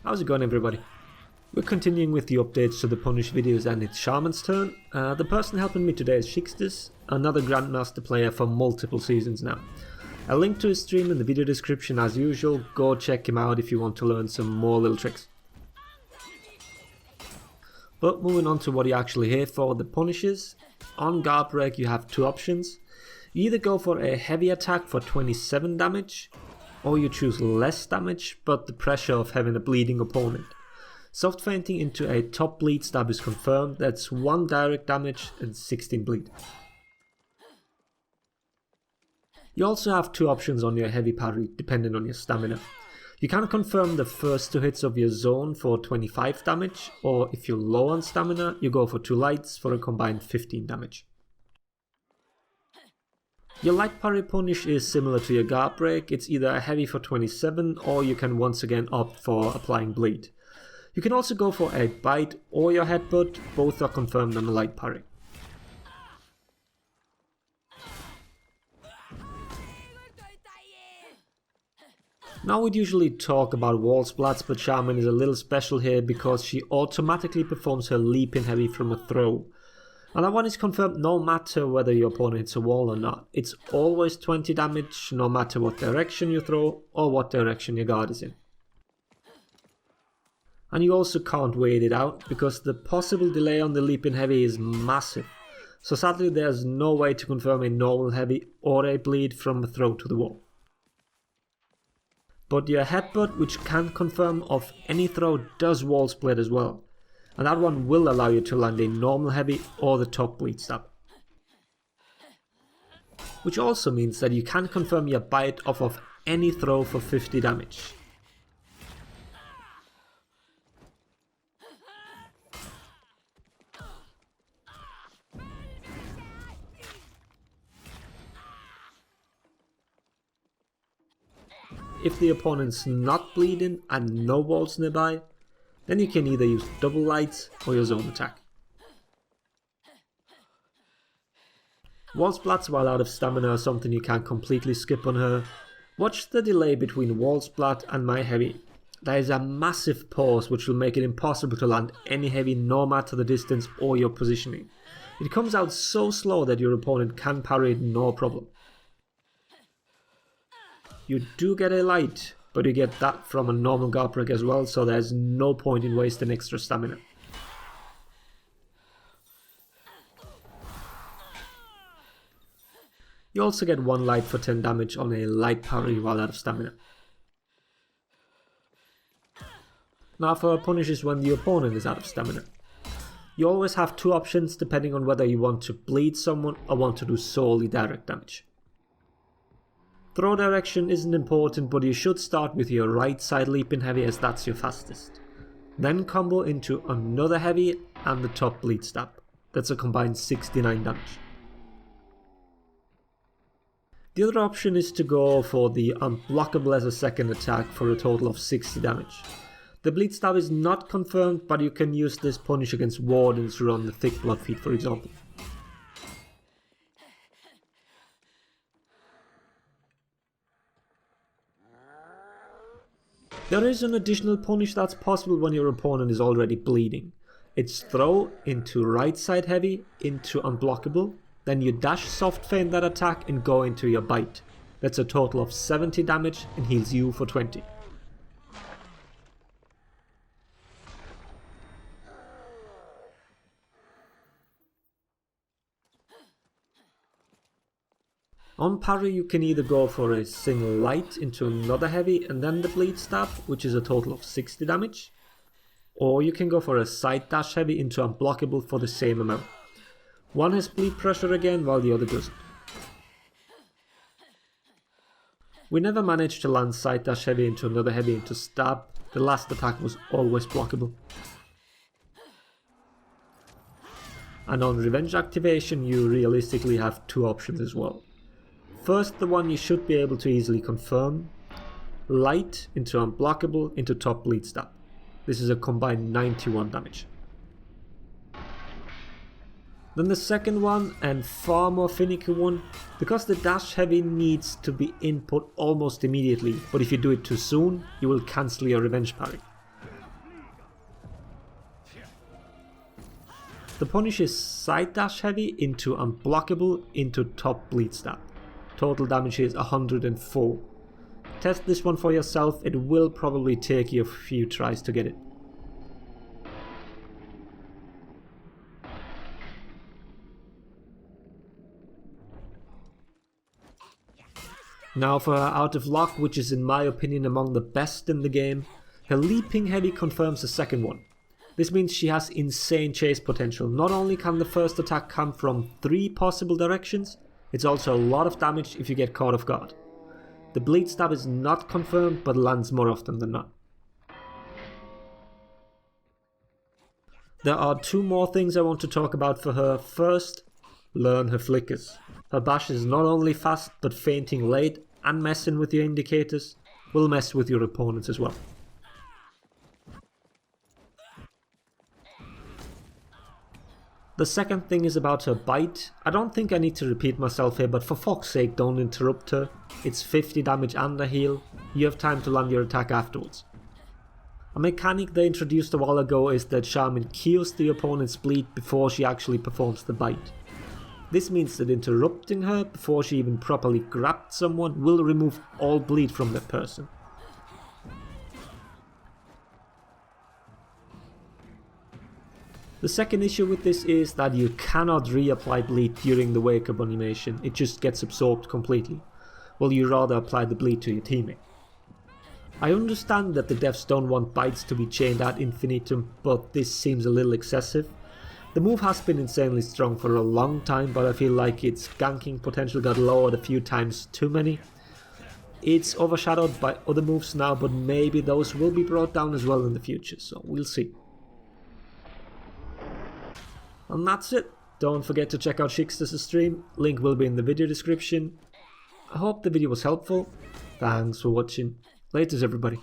How's it going, everybody? We're continuing with the updates to the Punish videos, and it's Shaman's turn. The person helping me today is Shiggstas, another Grandmaster player for multiple seasons now. A link to his stream in the video description as usual. Go check him out if you want to learn some more little tricks. But moving on to what you're actually here for, the Punishes. On Guardbreak you have two options. You either go for a heavy attack for 27 damage, or you choose less damage but the pressure of having a bleeding opponent. Soft fainting into a top bleed stab is confirmed. That's 1 direct damage and 16 bleed. You also have two options on your heavy parry depending on your stamina. You can confirm the first 2 hits of your zone for 25 damage, or if you're low on stamina you go for 2 lights for a combined 15 damage. Your light parry punish is similar to your Guardbreak. It's either a heavy for 27 or you can once again opt for applying bleed. You can also go for a bite or your headbutt, both are confirmed on the light parry. Now we'd usually talk about wall splats, but Shaman is a little special here because she automatically performs her leaping heavy from a throw. And that one is confirmed no matter whether your opponent hits a wall or not. It's always 20 damage no matter what direction you throw or what direction your guard is in. And you also can't wait it out because the possible delay on the leaping heavy is massive. So sadly there's no way to confirm a normal heavy or a bleed from a throw to the wall. But your headbutt, which can confirm of any throw, does wall split as well. And that one will allow you to land a normal heavy or the top bleed stab. Which also means that you can confirm your bite off of any throw for 50 damage. If the opponent's not bleeding and no walls nearby, then you can either use double lights or your zone attack. Wall splats while out of stamina are something you can't completely skip on her. Watch the delay between wall splat and my heavy. There is a massive pause which will make it impossible to land any heavy no matter the distance or your positioning. It comes out so slow that your opponent can parry it no problem. You do get a light, but you get that from a normal Guardbreak as well, so there's no point in wasting extra stamina. You also get 1 light for 10 damage on a light parry while out of stamina. Now for punishes when the opponent is out of stamina. You always have 2 options depending on whether you want to bleed someone or want to do solely direct damage. Throw direction isn't important, but you should start with your right side leaping heavy as that's your fastest. Then combo into another heavy and the top bleed stab. That's a combined 69 damage. The other option is to go for the unblockable as a second attack for a total of 60 damage. The bleed stab is not confirmed, but you can use this punish against wardens who run the thick blood feed, for example. There is an additional punish that's possible when your opponent is already bleeding. It's throw into right side heavy into unblockable, then you dash soft feint that attack and go into your bite. That's a total of 70 damage and heals you for 20. On parry you can either go for a single light into another heavy and then the bleed stab, which is a total of 60 damage. Or you can go for a side dash heavy into unblockable for the same amount. One has bleed pressure again while the other doesn't. We never managed to land side dash heavy into another heavy into stab. The last attack was always blockable. And on revenge activation you realistically have 2 options as well. First, the one you should be able to easily confirm. Light into unblockable into top bleed stab. This is a combined 91 damage. Then the second one, and far more finicky one, because the dash heavy needs to be input almost immediately, but if you do it too soon, you will cancel your revenge parry. The punish is side dash heavy into unblockable into top bleed stab. Total damage is 104. Test this one for yourself, it will probably take you a few tries to get it. Now for her out of lock, which is in my opinion among the best in the game. Her leaping heavy confirms the second one. This means she has insane chase potential. Not only can the first attack come from 3 possible directions, it's also a lot of damage if you get caught off guard. The bleed stab is not confirmed but lands more often than not. There are 2 more things I want to talk about for her. First, learn her flickers. Her bash is not only fast but feinting late and messing with your indicators will mess with your opponents as well. The second thing is about her bite. I don't think I need to repeat myself here, but for fuck's sake don't interrupt her. It's 50 damage and a heal. You have time to land your attack afterwards. A mechanic they introduced a while ago is that Shaman kills the opponent's bleed before she actually performs the bite. This means that interrupting her before she even properly grabbed someone will remove all bleed from that person. The second issue with this is that you cannot reapply bleed during the wake up animation, it just gets absorbed completely, while you rather apply the bleed to your teammate. I understand that the devs don't want bites to be chained ad infinitum, but this seems a little excessive. The move has been insanely strong for a long time, but I feel like its ganking potential got lowered a few times too many. It's overshadowed by other moves now, but maybe those will be brought down as well in the future, so we'll see. And that's it. Don't forget to check out Shiggstas' stream, link will be in the video description. I hope the video was helpful. Thanks for watching. Laters everybody.